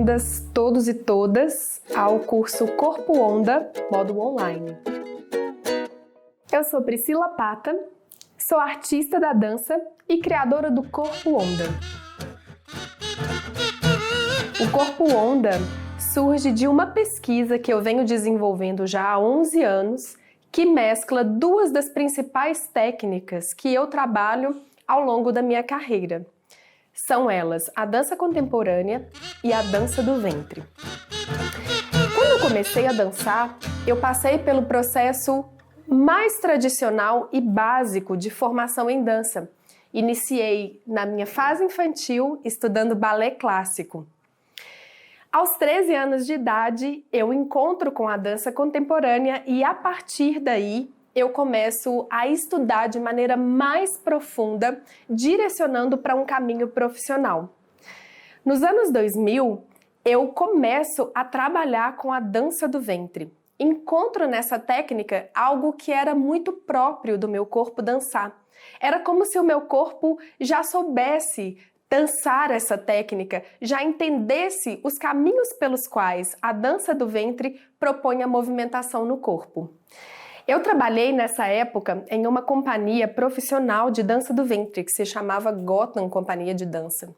bem-vindas todos e todas ao curso Corpo Onda, módulo online. Eu sou Priscila Pata, sou artista da dança e criadora do Corpo Onda. O Corpo Onda surge de uma pesquisa que eu venho desenvolvendo já há 11 anos, que mescla duas das principais técnicas que eu trabalho ao longo da minha carreira. São elas a dança contemporânea e a dança do ventre. Quando eu comecei a dançar, eu passei pelo processo mais tradicional e básico de formação em dança. Iniciei na minha fase infantil estudando balé clássico. Aos 13 anos de idade, eu encontro com a dança contemporânea e a partir daí eu começo a estudar de maneira mais profunda, direcionando para um caminho profissional. Nos anos 2000, eu começo a trabalhar com a dança do ventre. Encontro nessa técnica algo que era muito próprio do meu corpo dançar. Era como se o meu corpo já soubesse dançar essa técnica, já entendesse os caminhos pelos quais a dança do ventre propõe a movimentação no corpo. Eu trabalhei nessa época em uma companhia profissional de dança do ventre, que se chamava Gotham Companhia de Dança.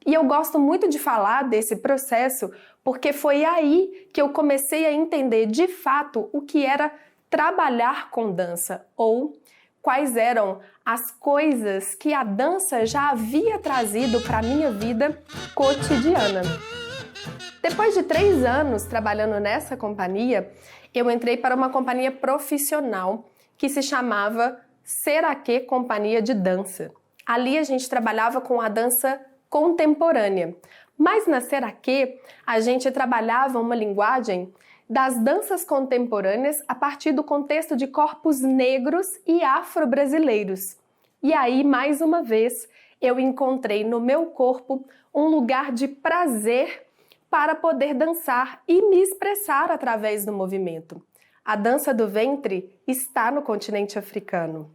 E eu gosto muito de falar desse processo porque foi aí que eu comecei a entender de fato o que era trabalhar com dança, ou quais eram as coisas que a dança já havia trazido para a minha vida cotidiana. Depois de 3 anos trabalhando nessa companhia, eu entrei para uma companhia profissional que se chamava Seraque Companhia de Dança. Ali a gente trabalhava com a dança contemporânea. Mas na Seraque a gente trabalhava uma linguagem das danças contemporâneas a partir do contexto de corpos negros e afro-brasileiros. E aí, mais uma vez, eu encontrei no meu corpo um lugar de prazer para poder dançar e me expressar através do movimento. A dança do ventre está no continente africano.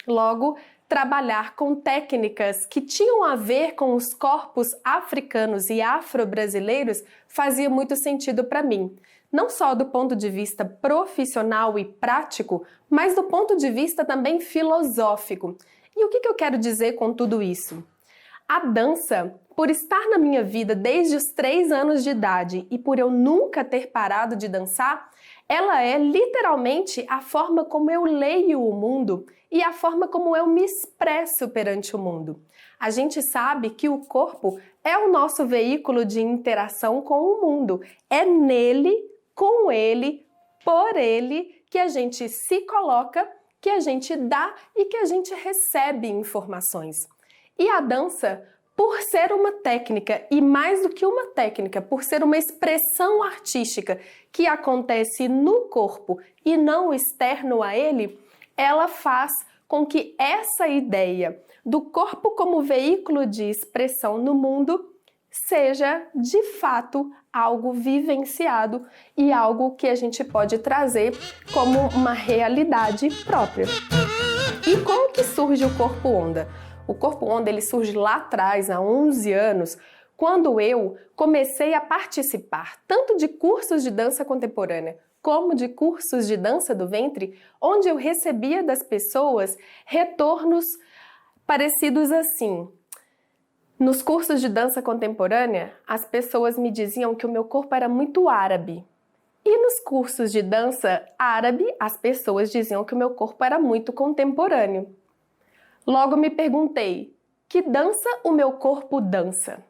Logo, trabalhar com técnicas que tinham a ver com os corpos africanos e afro-brasileiros fazia muito sentido para mim. Não só do ponto de vista profissional e prático, mas do ponto de vista também filosófico. E o que eu quero dizer com tudo isso? A dança, por estar na minha vida desde os 3 anos de idade e por eu nunca ter parado de dançar, ela é literalmente a forma como eu leio o mundo e a forma como eu me expresso perante o mundo. A gente sabe que o corpo é o nosso veículo de interação com o mundo. É nele, com ele, por ele, que a gente se coloca, que a gente dá e que a gente recebe informações. E a dança, por ser uma técnica, e mais do que uma técnica, por ser uma expressão artística que acontece no corpo e não externo a ele, ela faz com que essa ideia do corpo como veículo de expressão no mundo seja, de fato, algo vivenciado e algo que a gente pode trazer como uma realidade própria. E como que surge o Corpo Onda? O Corpo Onda ele surge lá atrás, há 11 anos, quando eu comecei a participar tanto de cursos de dança contemporânea como de cursos de dança do ventre, onde eu recebia das pessoas retornos parecidos assim. Nos cursos de dança contemporânea, as pessoas me diziam que o meu corpo era muito árabe. E nos cursos de dança árabe, as pessoas diziam que o meu corpo era muito contemporâneo. Logo me perguntei, que dança o meu corpo dança?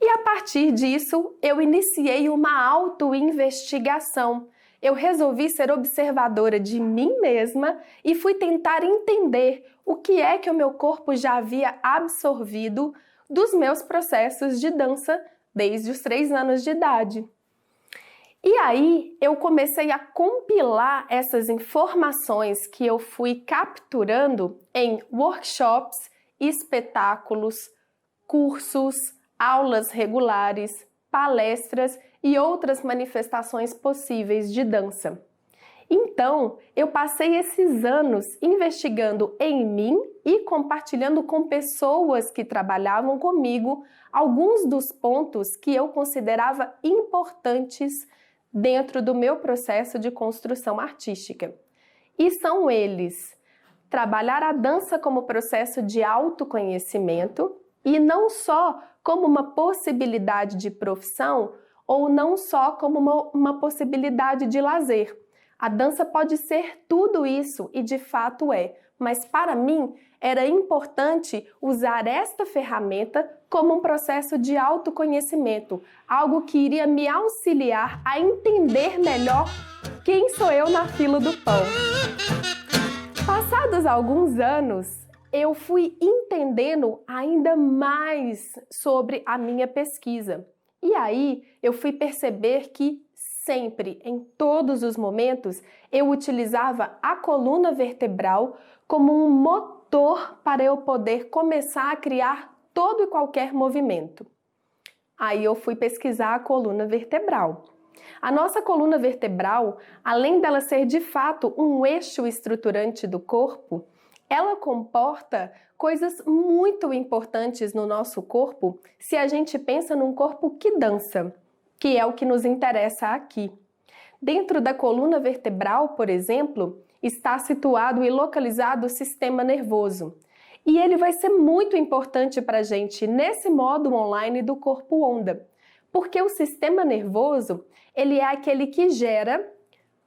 E a partir disso, eu iniciei uma auto-investigação. Eu resolvi ser observadora de mim mesma e fui tentar entender o que é que o meu corpo já havia absorvido dos meus processos de dança desde os 3 anos de idade. E aí eu comecei a compilar essas informações que eu fui capturando em workshops, espetáculos, cursos, aulas regulares, palestras e outras manifestações possíveis de dança. Então, eu passei esses anos investigando em mim e compartilhando com pessoas que trabalhavam comigo alguns dos pontos que eu considerava importantes dentro do meu processo de construção artística. E são eles: trabalhar a dança como processo de autoconhecimento e não só como uma possibilidade de profissão ou não só como uma possibilidade de lazer. A dança pode ser tudo isso e de fato é, mas para mim era importante usar esta ferramenta como um processo de autoconhecimento, algo que iria me auxiliar a entender melhor quem sou eu na fila do pão. Passados alguns anos, eu fui entendendo ainda mais sobre a minha pesquisa. E aí eu fui perceber que sempre, em todos os momentos, eu utilizava a coluna vertebral como um motor para eu poder começar a criar todo e qualquer movimento. Aí eu fui pesquisar a coluna vertebral. A nossa coluna vertebral, além dela ser de fato um eixo estruturante do corpo, ela comporta coisas muito importantes no nosso corpo se a gente pensa num corpo que dança, que é o que nos interessa aqui. Dentro da coluna vertebral, por exemplo, está situado e localizado o sistema nervoso. E ele vai ser muito importante para a gente nesse módulo online do Corpo Onda, porque o sistema nervoso, ele é aquele que gera,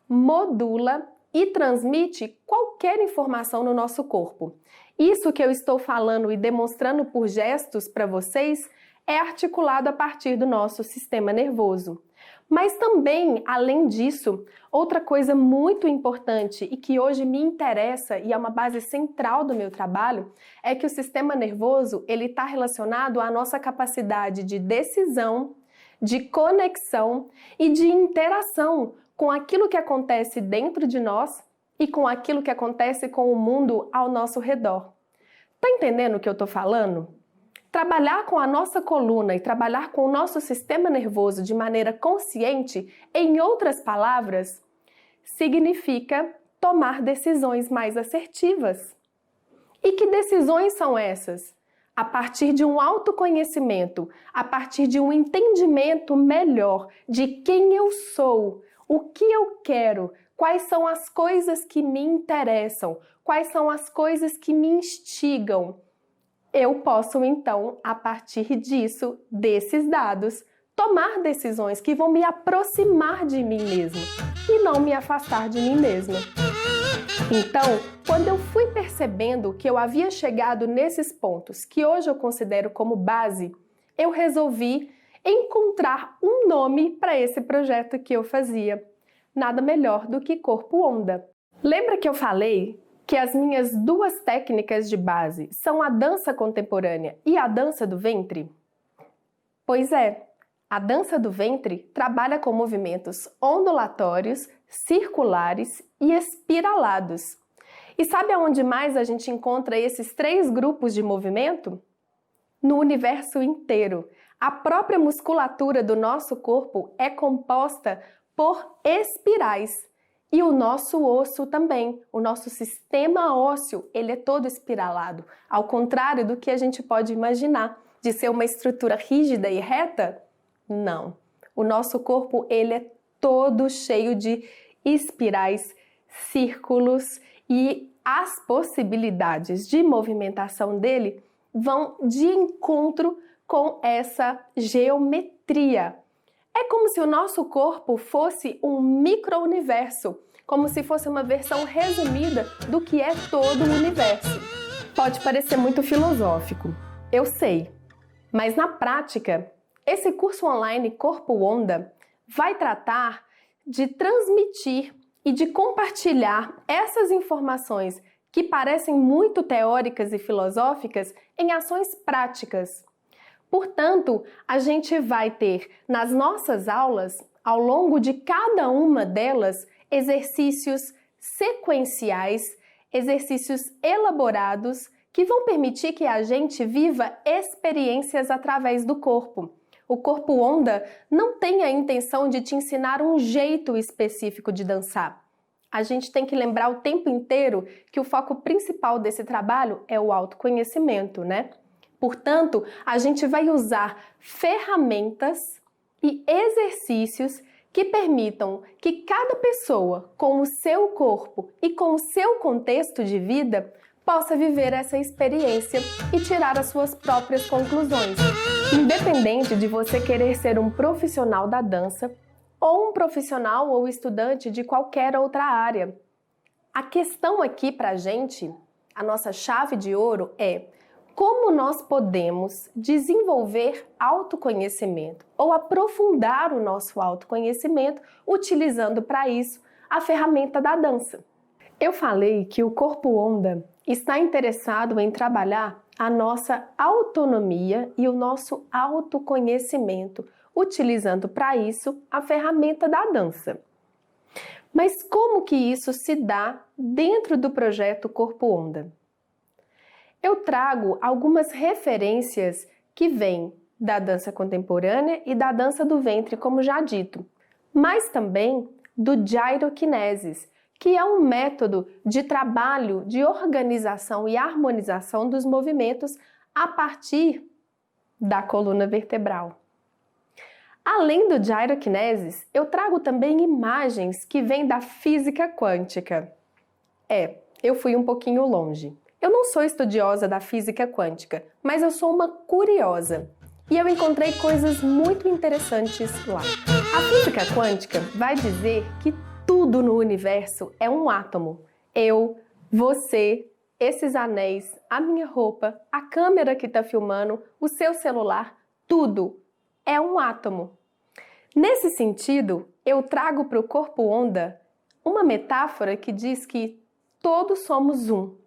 modula e transmite qualquer informação no nosso corpo. Isso que eu estou falando e demonstrando por gestos para vocês é articulado a partir do nosso sistema nervoso. Mas também, além disso, outra coisa muito importante e que hoje me interessa e é uma base central do meu trabalho é que o sistema nervoso ele está relacionado à nossa capacidade de decisão, de conexão e de interação com aquilo que acontece dentro de nós e com aquilo que acontece com o mundo ao nosso redor. Tá entendendo o que eu tô falando? Trabalhar com a nossa coluna e trabalhar com o nosso sistema nervoso de maneira consciente, em outras palavras, significa tomar decisões mais assertivas. E que decisões são essas? A partir de um autoconhecimento, a partir de um entendimento melhor de quem eu sou, o que eu quero, quais são as coisas que me interessam, quais são as coisas que me instigam. Eu posso, então, a partir disso, desses dados, tomar decisões que vão me aproximar de mim mesmo e não me afastar de mim mesma. Então, quando eu fui percebendo que eu havia chegado nesses pontos que hoje eu considero como base, eu resolvi encontrar um nome para esse projeto que eu fazia. Nada melhor do que Corpo Onda. Lembra que eu falei que as minhas duas técnicas de base são a dança contemporânea e a dança do ventre? Pois é, a dança do ventre trabalha com movimentos ondulatórios, circulares e espiralados. E sabe aonde mais a gente encontra esses três grupos de movimento? No universo inteiro. A própria musculatura do nosso corpo é composta por espirais. E o nosso osso também, o nosso sistema ósseo, ele é todo espiralado, ao contrário do que a gente pode imaginar, de ser uma estrutura rígida e reta. Não, o nosso corpo ele é todo cheio de espirais, círculos e as possibilidades de movimentação dele vão de encontro com essa geometria. É como se o nosso corpo fosse um micro-universo, como se fosse uma versão resumida do que é todo o universo. Pode parecer muito filosófico, eu sei, mas na prática, esse curso online Corpo Onda vai tratar de transmitir e de compartilhar essas informações que parecem muito teóricas e filosóficas em ações práticas. Portanto, a gente vai ter nas nossas aulas, ao longo de cada uma delas, exercícios sequenciais, exercícios elaborados que vão permitir que a gente viva experiências através do corpo. O Corpo Onda não tem a intenção de te ensinar um jeito específico de dançar. A gente tem que lembrar o tempo inteiro que o foco principal desse trabalho é o autoconhecimento, né? Portanto, a gente vai usar ferramentas e exercícios que permitam que cada pessoa, com o seu corpo e com o seu contexto de vida, possa viver essa experiência e tirar as suas próprias conclusões. Independente de você querer ser um profissional da dança ou um profissional ou estudante de qualquer outra área. A questão aqui pra gente, a nossa chave de ouro é como nós podemos desenvolver autoconhecimento ou aprofundar o nosso autoconhecimento utilizando para isso a ferramenta da dança. Eu falei que o Corpo Onda está interessado em trabalhar a nossa autonomia e o nosso autoconhecimento, utilizando para isso a ferramenta da dança. Mas como que isso se dá dentro do projeto Corpo Onda? Eu trago algumas referências que vêm da dança contemporânea e da dança do ventre, como já dito, mas também do gyrokinesis, que é um método de trabalho de organização e harmonização dos movimentos a partir da coluna vertebral. Além do gyrokinesis, eu trago também imagens que vêm da física quântica. Eu fui um pouquinho longe. Eu não sou estudiosa da física quântica, mas eu sou uma curiosa. E eu encontrei coisas muito interessantes lá. A física quântica vai dizer que tudo no universo é um átomo. Eu, você, esses anéis, a minha roupa, a câmera que está filmando, o seu celular, tudo é um átomo. Nesse sentido, eu trago para o Corpo Onda uma metáfora que diz que todos somos um.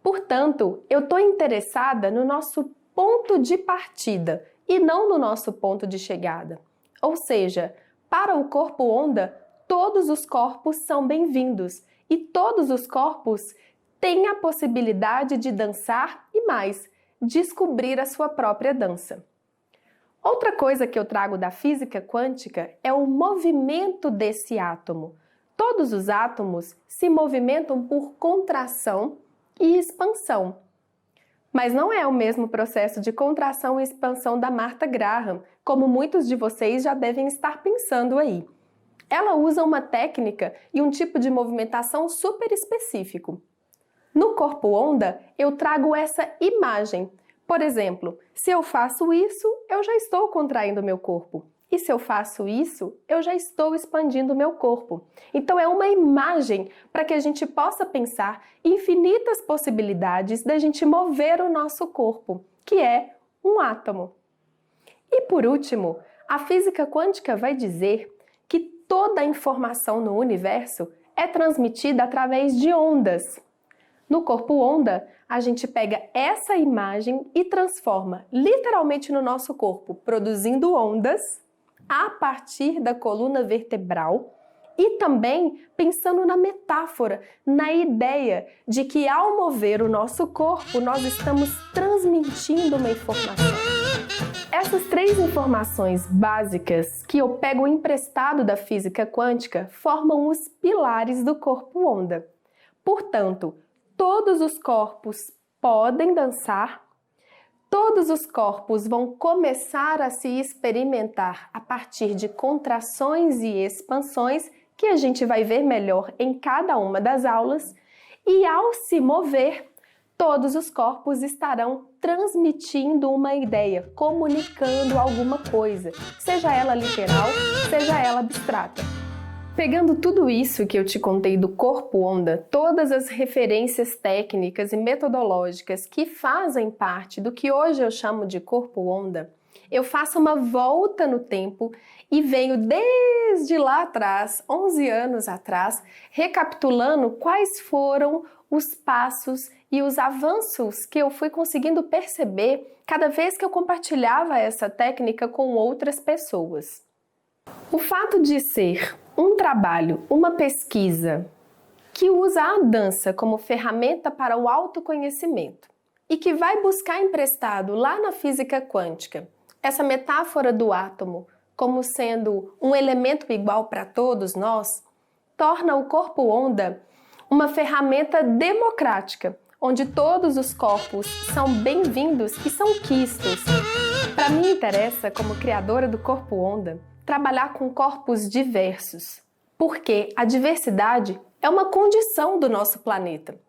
Portanto, eu estou interessada no nosso ponto de partida e não no nosso ponto de chegada. Ou seja, para o Corpo Onda, todos os corpos são bem-vindos e todos os corpos têm a possibilidade de dançar e mais, descobrir a sua própria dança. Outra coisa que eu trago da física quântica é o movimento desse átomo. Todos os átomos se movimentam por contração e expansão. Mas não é o mesmo processo de contração e expansão da Martha Graham, como muitos de vocês já devem estar pensando aí. Ela usa uma técnica e um tipo de movimentação super específico. No Corpo Onda, eu trago essa imagem. Por exemplo, se eu faço isso, eu já estou contraindo o meu corpo. E se eu faço isso, eu já estou expandindo o meu corpo. Então é uma imagem para que a gente possa pensar infinitas possibilidades da gente mover o nosso corpo, que é um átomo. E por último, a física quântica vai dizer que toda a informação no universo é transmitida através de ondas. No Corpo Onda, a gente pega essa imagem e transforma literalmente no nosso corpo, produzindo ondas a partir da coluna vertebral e também pensando na metáfora, na ideia de que ao mover o nosso corpo, nós estamos transmitindo uma informação. Essas três informações básicas que eu pego emprestado da física quântica formam os pilares do Corpo Onda. Portanto, todos os corpos podem dançar, todos os corpos vão começar a se experimentar a partir de contrações e expansões que a gente vai ver melhor em cada uma das aulas e ao se mover, todos os corpos estarão transmitindo uma ideia, comunicando alguma coisa, seja ela literal, seja ela abstrata. Pegando tudo isso que eu te contei do Corpo Onda, todas as referências técnicas e metodológicas que fazem parte do que hoje eu chamo de Corpo Onda, eu faço uma volta no tempo e venho desde lá atrás, 11 anos atrás, recapitulando quais foram os passos e os avanços que eu fui conseguindo perceber cada vez que eu compartilhava essa técnica com outras pessoas. O fato de ser um trabalho, uma pesquisa que usa a dança como ferramenta para o autoconhecimento e que vai buscar emprestado lá na física quântica essa metáfora do átomo como sendo um elemento igual para todos nós, torna o corpo onda uma ferramenta democrática, onde todos os corpos são bem-vindos e são quistos. Para mim interessa, como criadora do Corpo Onda, trabalhar com corpos diversos, porque a diversidade é uma condição do nosso planeta.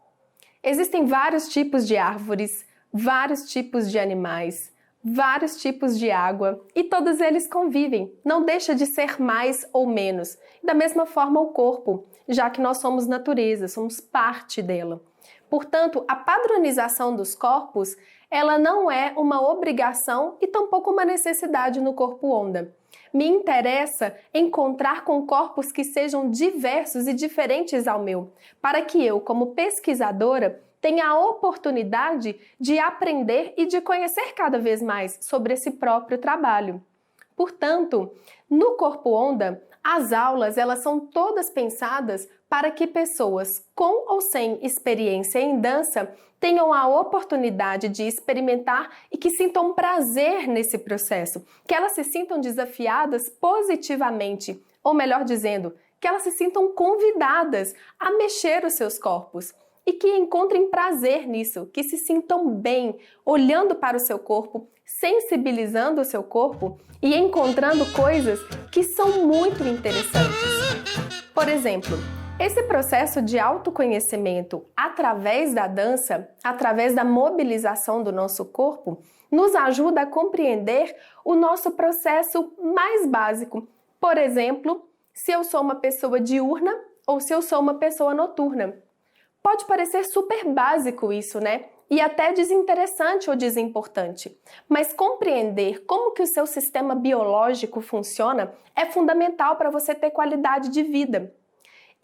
Existem vários tipos de árvores, vários tipos de animais, vários tipos de água e todos eles convivem, não deixa de ser mais ou menos. Da mesma forma o corpo, já que nós somos natureza, somos parte dela. Portanto, a padronização dos corpos, ela não é uma obrigação e tampouco uma necessidade no Corpo Onda. Me interessa encontrar com corpos que sejam diversos e diferentes ao meu, para que eu, como pesquisadora, tenha a oportunidade de aprender e de conhecer cada vez mais sobre esse próprio trabalho. Portanto, no Corpo Onda, as aulas elas são todas pensadas para que pessoas com ou sem experiência em dança tenham a oportunidade de experimentar e que sintam prazer nesse processo, que elas se sintam desafiadas positivamente, ou melhor dizendo, que elas se sintam convidadas a mexer os seus corpos e que encontrem prazer nisso, que se sintam bem olhando para o seu corpo, sensibilizando o seu corpo e encontrando coisas que são muito interessantes. Por exemplo, esse processo de autoconhecimento através da dança, através da mobilização do nosso corpo, nos ajuda a compreender o nosso processo mais básico. Por exemplo, se eu sou uma pessoa diurna ou se eu sou uma pessoa noturna. Pode parecer super básico isso, né? E até desinteressante ou desimportante. Mas compreender como que o seu sistema biológico funciona é fundamental para você ter qualidade de vida.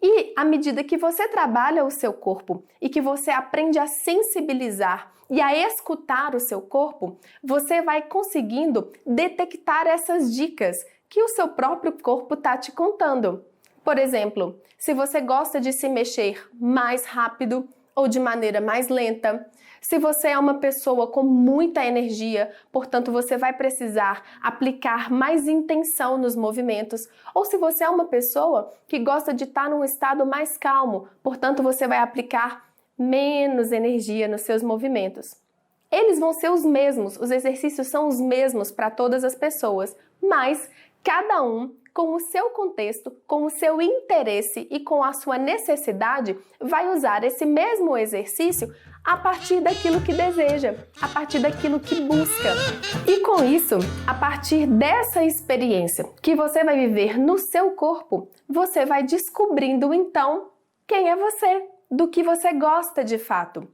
E à medida que você trabalha o seu corpo e que você aprende a sensibilizar e a escutar o seu corpo, você vai conseguindo detectar essas dicas que o seu próprio corpo está te contando. Por exemplo, se você gosta de se mexer mais rápido ou de maneira mais lenta, se você é uma pessoa com muita energia, portanto você vai precisar aplicar mais intenção nos movimentos, ou se você é uma pessoa que gosta de estar num estado mais calmo, portanto você vai aplicar menos energia nos seus movimentos. Eles vão ser os mesmos, os exercícios são os mesmos para todas as pessoas, mas cada um, com o seu contexto, com o seu interesse e com a sua necessidade, vai usar esse mesmo exercício a partir daquilo que deseja, a partir daquilo que busca. E com isso, a partir dessa experiência que você vai viver no seu corpo, você vai descobrindo então quem é você, do que você gosta de fato.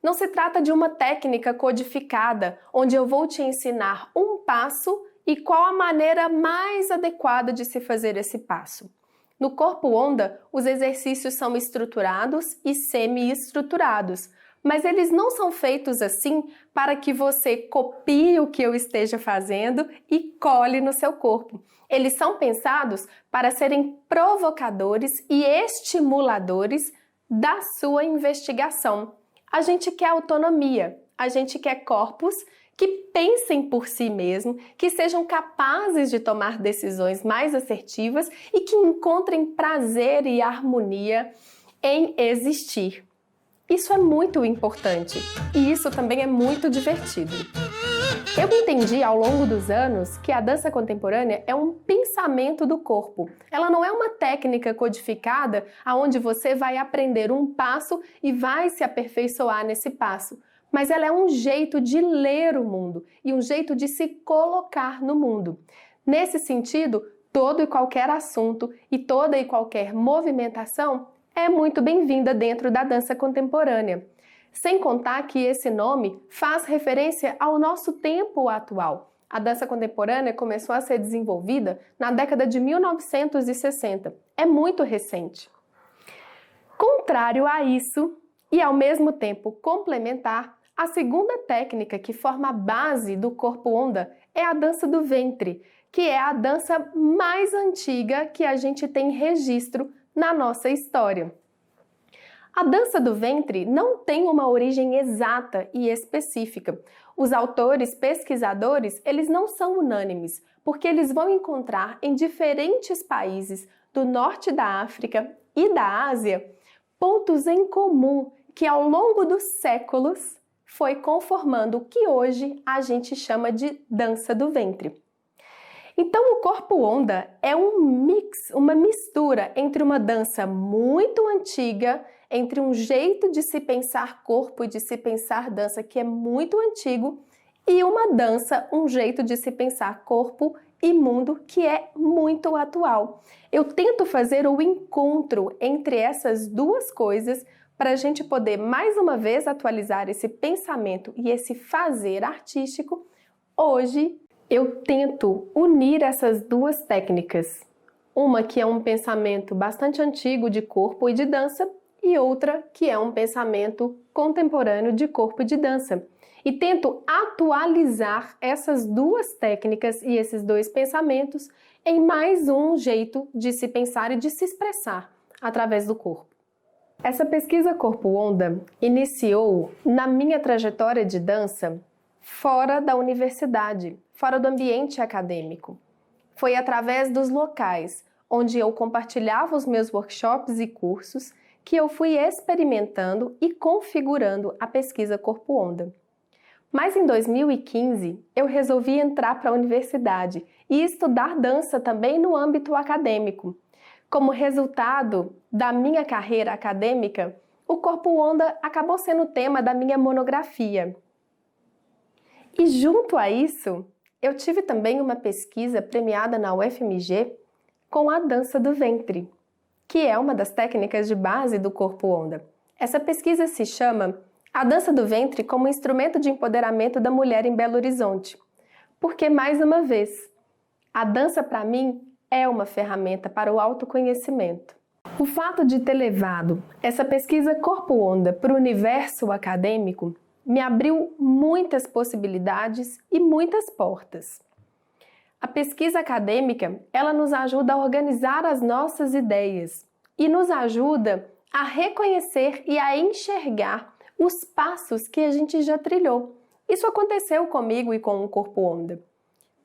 Não se trata de uma técnica codificada, onde eu vou te ensinar um passo e qual a maneira mais adequada de se fazer esse passo. No Corpo Onda, os exercícios são estruturados e semi-estruturados, mas eles não são feitos assim para que você copie o que eu esteja fazendo e cole no seu corpo. Eles são pensados para serem provocadores e estimuladores da sua investigação. A gente quer autonomia, a gente quer corpos que pensem por si mesmo, que sejam capazes de tomar decisões mais assertivas e que encontrem prazer e harmonia em existir. Isso é muito importante e isso também é muito divertido. Eu entendi ao longo dos anos que a dança contemporânea é um pensamento do corpo. Ela não é uma técnica codificada onde você vai aprender um passo e vai se aperfeiçoar nesse passo. Mas ela é um jeito de ler o mundo e um jeito de se colocar no mundo. Nesse sentido, todo e qualquer assunto e toda e qualquer movimentação é muito bem-vinda dentro da dança contemporânea. Sem contar que esse nome faz referência ao nosso tempo atual. A dança contemporânea começou a ser desenvolvida na década de 1960. É muito recente. Contrário a isso, e ao mesmo tempo complementar, a segunda técnica que forma a base do Corpo Onda é a dança do ventre, que é a dança mais antiga que a gente tem registro na nossa história. A dança do ventre não tem uma origem exata e específica. Os autores pesquisadores, eles não são unânimes, porque eles vão encontrar em diferentes países do norte da África e da Ásia, pontos em comum que ao longo dos séculos foi conformando o que hoje a gente chama de dança do ventre. Então, o corpo onda é um mix, uma mistura entre uma dança muito antiga, entre um jeito de se pensar corpo e de se pensar dança que é muito antigo, e uma dança, um jeito de se pensar corpo e mundo que é muito atual. Eu tento fazer o encontro entre essas duas coisas para a gente poder mais uma vez atualizar esse pensamento e esse fazer artístico. Hoje eu tento unir essas duas técnicas, uma que é um pensamento bastante antigo de corpo e de dança e outra que é um pensamento contemporâneo de corpo e de dança. E tento atualizar essas duas técnicas e esses dois pensamentos em mais um jeito de se pensar e de se expressar através do corpo. Essa pesquisa Corpo Onda iniciou na minha trajetória de dança fora da universidade, fora do ambiente acadêmico. Foi através dos locais onde eu compartilhava os meus workshops e cursos que eu fui experimentando e configurando a pesquisa Corpo Onda. Mas em 2015, eu resolvi entrar para a universidade e estudar dança também no âmbito acadêmico. Como resultado da minha carreira acadêmica, o Corpo Onda acabou sendo o tema da minha monografia. E junto a isso, eu tive também uma pesquisa premiada na UFMG com a dança do ventre, que é uma das técnicas de base do Corpo Onda. Essa pesquisa se chama A Dança do Ventre como Instrumento de Empoderamento da Mulher em Belo Horizonte. Porque, mais uma vez, a dança para mim é uma ferramenta para o autoconhecimento. O fato de ter levado essa pesquisa Corpo Onda para o universo acadêmico me abriu muitas possibilidades e muitas portas. A pesquisa acadêmica, ela nos ajuda a organizar as nossas ideias e nos ajuda a reconhecer e a enxergar os passos que a gente já trilhou. Isso aconteceu comigo e com o Corpo Onda.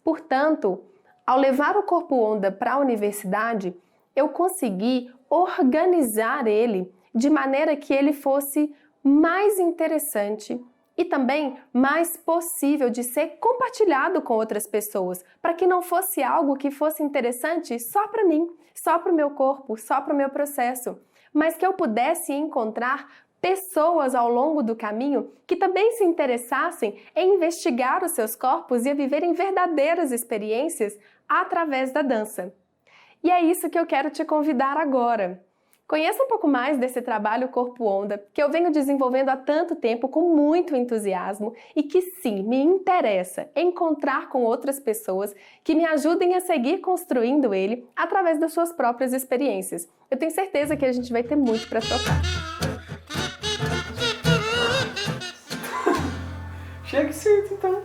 Portanto, ao levar o Corpo Onda para a universidade, eu consegui organizar ele de maneira que ele fosse mais interessante e também mais possível de ser compartilhado com outras pessoas, para que não fosse algo que fosse interessante só para mim, só para o meu corpo, só para o meu processo, mas que eu pudesse encontrar pessoas ao longo do caminho que também se interessassem em investigar os seus corpos e a viverem verdadeiras experiências através da dança. E é isso que eu quero te convidar agora. Conheça um pouco mais desse trabalho Corpo Onda, que eu venho desenvolvendo há tanto tempo com muito entusiasmo e que sim, me interessa encontrar com outras pessoas que me ajudem a seguir construindo ele através das suas próprias experiências. Eu tenho certeza que a gente vai ter muito para trocar. Chega cedo, então.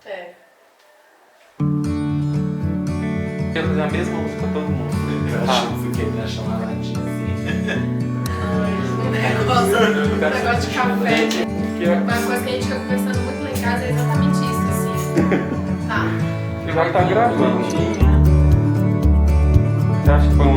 É. Quero fazer a mesma música pra todo mundo. Eu acho que ele vai chamar ela de Negócio de café. Uma coisa que a gente fica conversando muito lá em casa é exatamente isso, assim. Tá. Você já tá gravando. Você acha que foi um...